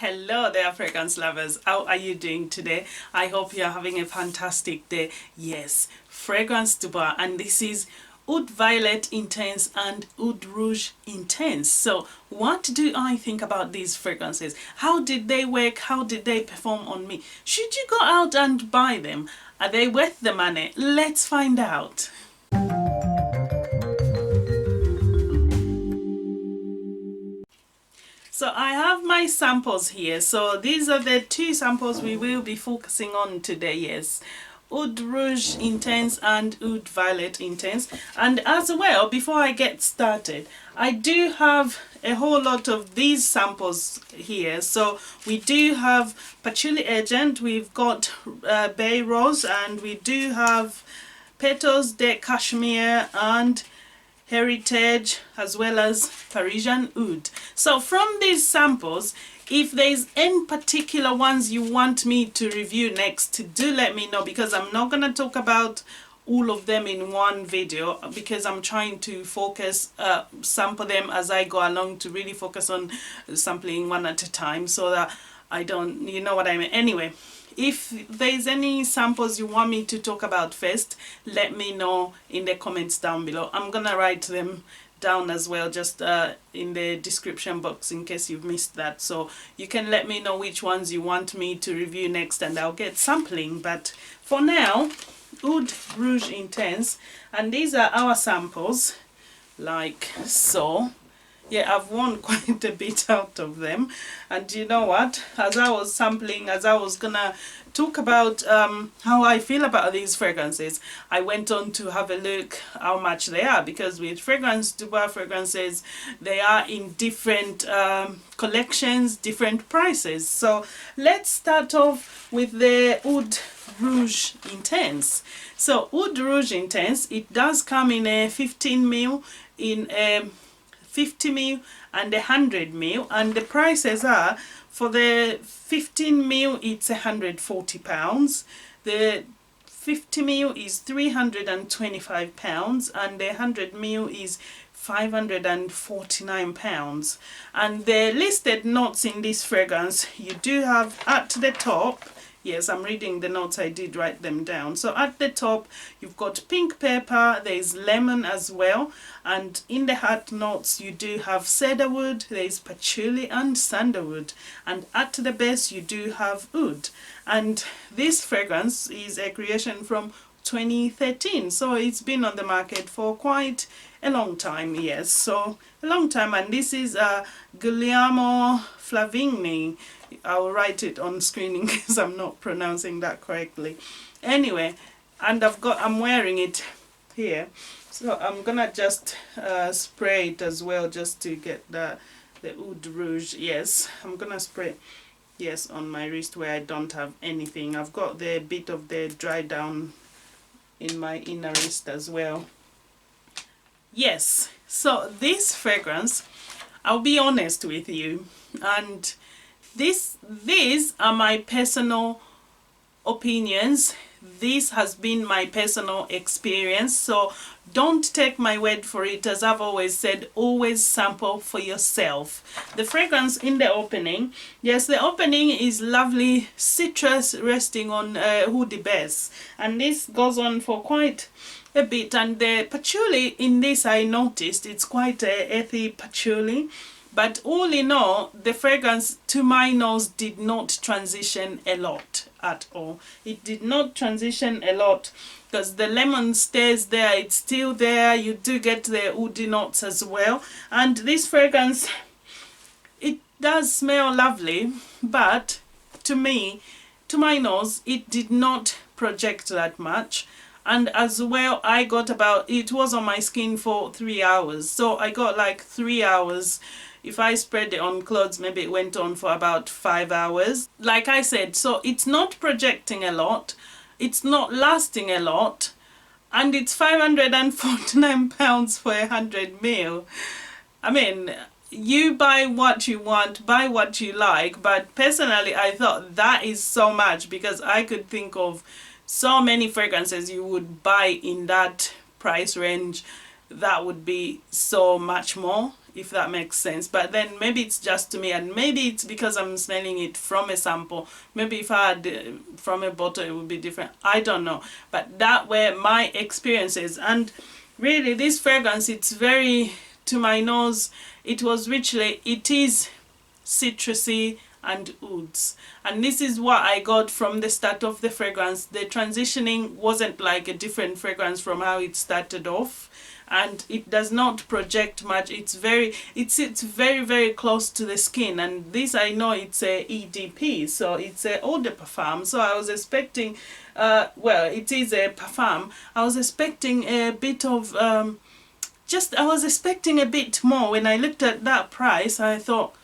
Hello there, fragrance lovers. How are you doing today? I hope you're having a fantastic day. Yes, Fragrance du Bois, and this is Oud Violet Intense and Oud Rouge Intense. So what do I think about these fragrances? How did they work? How did they perform on me? Should you go out and buy them? Are they worth the money? Let's find out. So I have my samples here. So these are the two samples we will be focusing on today. Yes, Oud Rouge Intense and Oud Violet Intense. And as well, before I get started, I do have a whole lot of these samples here. So we do have Patchouli Agent, we've got Bay Rose, and we do have Petals de Cashmere and Heritage, as well as Parisian Oud. So from these samples, if there's any particular ones you want me to review next, do let me know, because I'm not going to talk about all of them in one video, because I'm trying to focus, sample them as I go along, to really focus on sampling one at a time, so that I don't, you know what I mean. Anyway, if there's any samples you want me to talk about first, let me know in the comments down below. I'm gonna write them down as well, just in the description box, in case you've missed that. So you can let me know which ones you want me to review next, and I'll get sampling. But for now, Oud Rouge Intense, and these are our samples, like so. Yeah, I've won quite a bit out of them. And you know what, as I was sampling, as I was gonna talk about how I feel about these fragrances, I went on to have a look how much they are, because with Fragrance du Bois fragrances, they are in different collections, different prices. So let's start off with the Oud Rouge Intense. So Oud Rouge Intense, it does come in a 15ml, in a 50ml and 100ml, and the prices are, for the 15ml it's £140, the 50ml is £325, and the 100ml is £549. And the listed notes in this fragrance, you do have at the top, yes, I'm reading the notes, I did write them down. So at the top, you've got pink pepper, there's lemon as well, and in the heart notes, you do have cedarwood, there's patchouli and sandalwood, and at the base, you do have oud. And this fragrance is a creation from 2013, so it's been on the market for quite a long time. Yes, so a long time. And this is Guglielmo Flavigny. I'll write it on screen in case I'm not pronouncing that correctly. Anyway, and I'm wearing it here, so I'm gonna just spray it as well, just to get the Oud Rouge. Yes, I'm gonna spray, yes, on my wrist where I don't have anything. I've got the bit of the dry down in my inner wrist as well. Yes, so this fragrance, I'll be honest with you, and these are my personal opinions. This has been my personal experience, so don't take my word for it. As I've always said, always sample for yourself. The fragrance in the opening, yes, the opening is lovely citrus resting on woody base, and this goes on for quite a bit. And the patchouli in this, I noticed it's quite a earthy patchouli. But all in all, the fragrance, to my nose, did not transition a lot at all. It did not transition a lot, because the lemon stays there, it's still there. You do get the woody notes as well. And this fragrance, it does smell lovely, but to me, to my nose, it did not project that much. And as well, I got about, it was on my skin for 3 hours. So I got like 3 hours. If I spread it on clothes, maybe it went on for about 5 hours. Like I said, so it's not projecting a lot, it's not lasting a lot, and it's £549 for 100ml. I mean, you buy what you want, buy what you like, but personally I thought that is so much, because I could think of so many fragrances you would buy in that price range that would be so much more. if that makes sense. But then maybe it's just to me, and maybe it's because I'm smelling it from a sample. Maybe if I had from a bottle it would be different, I don't know. But that were my experiences. And really this fragrance, it's very, to my nose, it was richly, it is citrusy and ouds, and this is what I got from the start of the fragrance. The transitioning wasn't like a different fragrance from how it started off, and it does not project much. It's very, it sits very, very close to the skin, and this, I know it's a EDP, so it's a eau de parfum, so I was expecting well, it is a parfum. I was expecting a bit of I was expecting a bit more. When I looked at that price, I thought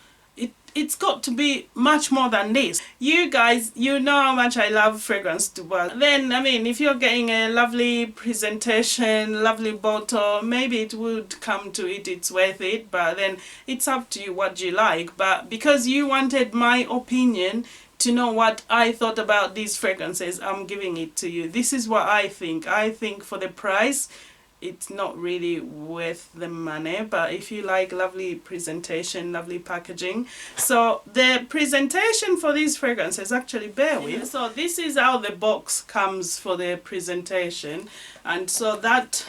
it's got to be much more than this. You guys, you know how much I love fragrance to work. Then, I mean, if you're getting a lovely presentation, lovely bottle, maybe it would come to it, it's worth it. But then it's up to you what you like. But because you wanted my opinion to know what I thought about these fragrances, I'm giving it to you. This is what I think. I think for the price, it's not really worth the money, but if you like lovely presentation, lovely packaging. So the presentation for these fragrances, actually bear with. So this is how the box comes for the presentation, and so that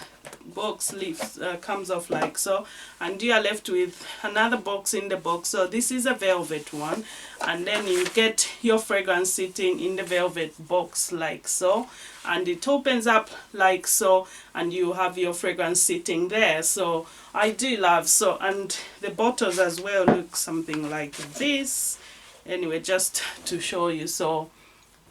box leaves comes off like so, and you are left with another box in the box. So this is a velvet one, and then you get your fragrance sitting in the velvet box like so, and it opens up like so, and you have your fragrance sitting there. So I do love, so, and the bottles as well look something like this. Anyway, just to show you. So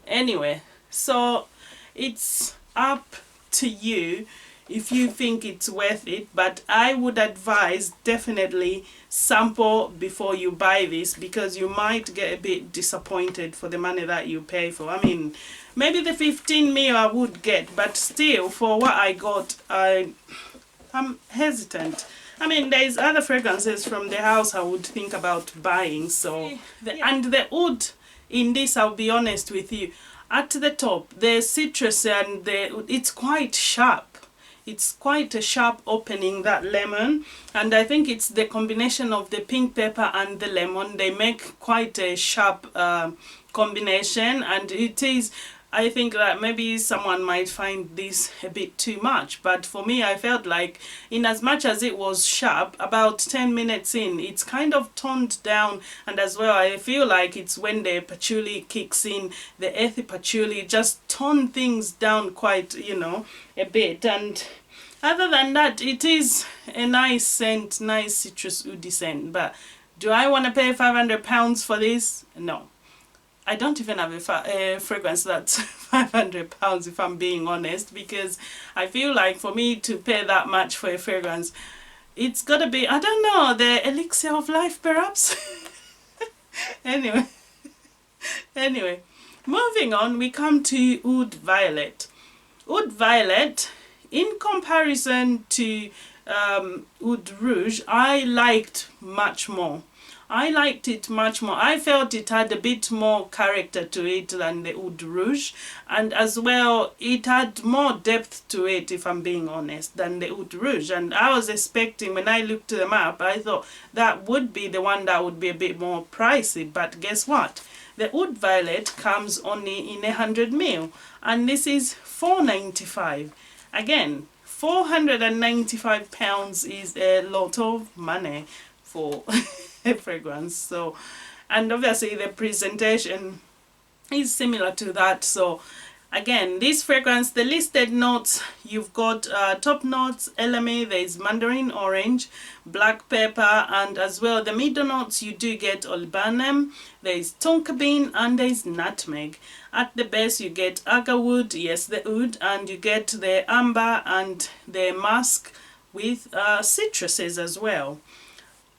anyway, so it's up to you if you think it's worth it, but I would advise definitely sample before you buy this, because you might get a bit disappointed for the money that you pay for. I mean, maybe the 15 mil I would get, but still for what I got, I'm hesitant. I mean, there's other fragrances from the house I would think about buying. So and the oud in this, I'll be honest with you, at the top the citrus and it's quite sharp. It's quite a sharp opening, that lemon, and I think it's the combination of the pink pepper and the lemon. They make quite a sharp combination, and it is, I think that maybe someone might find this a bit too much, but for me I felt like in as much as it was sharp, about 10 minutes in it's kind of toned down, and as well I feel like it's when the patchouli kicks in, the earthy patchouli just tone things down quite, you know, a bit. And other than that, it is a nice scent, nice citrus oud scent. But do I want to pay £500 for this? No. I don't even have a fragrance that's £500 if I'm being honest, because I feel like for me to pay that much for a fragrance, it's gotta be, I don't know, the elixir of life perhaps. Anyway, moving on, we come to Oud Violet. Oud Violet, in comparison to Oud Rouge, I liked much more. I liked it much more. I felt it had a bit more character to it than the Oud Rouge, and as well it had more depth to it, if I'm being honest, than the Oud Rouge. And I was expecting, when I looked them up, I thought that would be the one that would be a bit more pricey, but guess what? The Oud Violet comes only in 100 ml, and this is £4.95. Again, £495 is a lot of money for a fragrance. So, and obviously the presentation is similar to that. So again, this fragrance, the listed notes, you've got top notes, elemi, there's mandarin orange, black pepper, and as well the middle notes you do get olibanum, there's tonka bean, and there's nutmeg. At the base you get agarwood, yes, the oud, and you get the amber and the musk with citruses as well.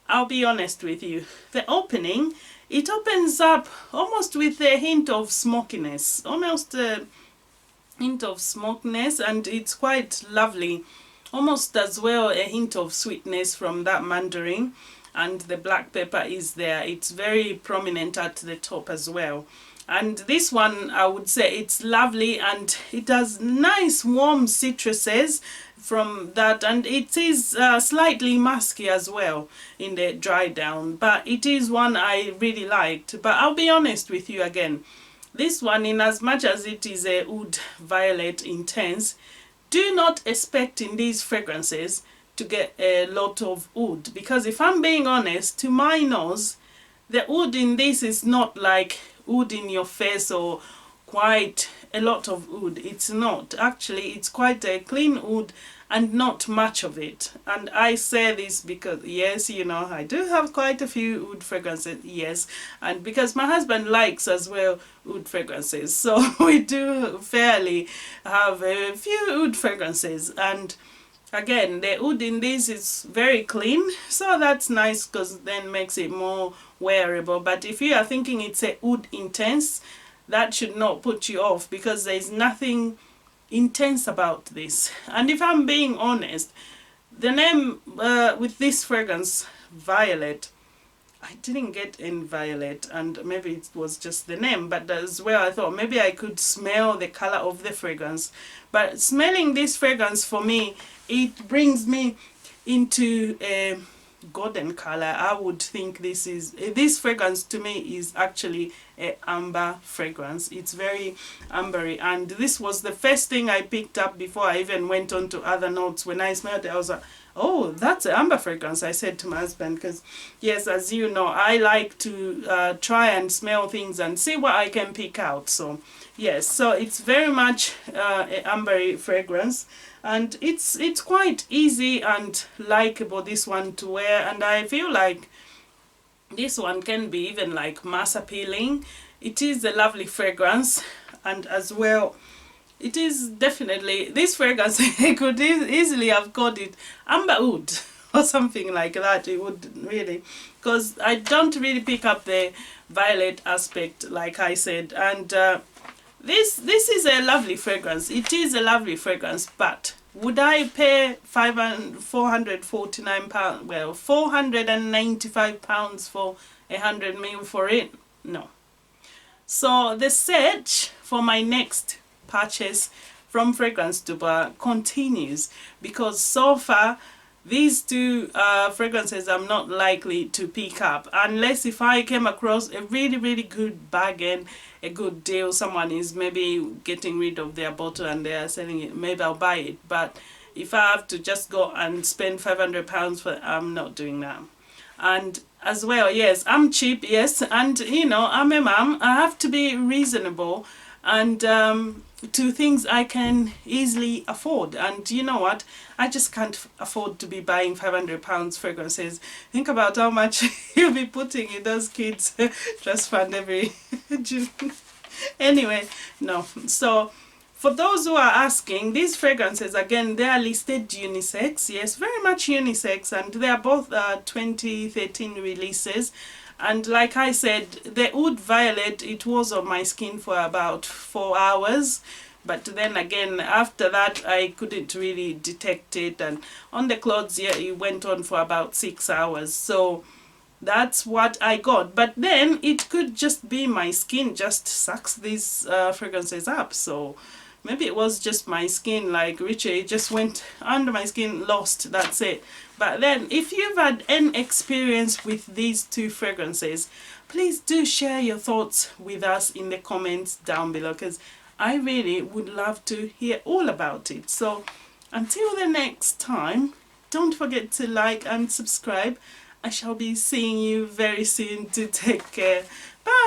I'll be honest with you, the opening, it opens up almost with a hint of smokiness, almost a hint of smokiness, and it's quite lovely. Almost as well a hint of sweetness from that mandarin, and the black pepper is there. It's very prominent at the top as well. And this one, I would say it's lovely, and it has nice warm citruses from that, and it is slightly musky as well in the dry down, but it is one I really liked. But I'll be honest with you again, this one, in as much as it is a Oud Violet Intense, do not expect in these fragrances to get a lot of oud, because if I'm being honest, to my nose, the oud in this is not like oud in your face or quite a lot of oud. It's not. Actually, it's quite a clean oud and not much of it. And I say this because, yes, you know, I do have quite a few oud fragrances, yes, and because my husband likes as well oud fragrances, so we do fairly have a few oud fragrances. And again, the oud in this is very clean, so that's nice because then makes it more wearable. But if you are thinking it's a oud intense, that should not put you off, because there's nothing intense about this. And if I'm being honest, the name with this fragrance, Violet, I didn't get in violet, and maybe it was just the name, but as well I thought maybe I could smell the color of the fragrance. But smelling this fragrance, for me, it brings me into a golden color. I would think this fragrance to me is actually a amber fragrance. It's very ambery, and this was the first thing I picked up before I even went on to other notes. When I smelled it, I was like, oh, that's an amber fragrance, I said to my husband, because yes, as you know, I like to try and smell things and see what I can pick out. So yes, so it's very much an ambery fragrance, and it's quite easy and likable, this one, to wear. And I feel like this one can be even like mass appealing. It is a lovely fragrance, and as well, it is definitely, this fragrance, I could easily have called it amber oud or something like that. It would really, because I don't really pick up the violet aspect, like I said. And this is a lovely fragrance. It is a lovely fragrance, but would I pay £449? Well, £495 for 100 ml for it? No. So the search for my next purchase from Fragrance to Bar continues, because so far these two fragrances I'm not likely to pick up unless if I came across a really good bargain, a good deal. Someone is maybe getting rid of their bottle and they are selling it, maybe I'll buy it. But if I have to just go and spend £500 for it, I'm not doing that. And as well, yes, I'm cheap, yes, and you know, I'm a mom, I have to be reasonable and to things I can easily afford. And you know what, I just can't afford to be buying £500 fragrances. Think about how much you'll be putting in those kids trust fund every June. Anyway, no. So for those who are asking, these fragrances, again, they are listed unisex. Yes, very much unisex, and they are both 2013 releases. And like I said, the Oud Violet, it was on my skin for about 4 hours. But then again, after that, I couldn't really detect it. And on the clothes, yeah, it went on for about 6 hours. So that's what I got. But then it could just be my skin just sucks these fragrances up. So maybe it was just my skin, like Richie, it just went under my skin, lost, that's it. But then if you've had an experience with these two fragrances, please do share your thoughts with us in the comments down below, because I really would love to hear all about it. So until the next time, don't forget to like and subscribe. I shall be seeing you very soon. To take care. Bye.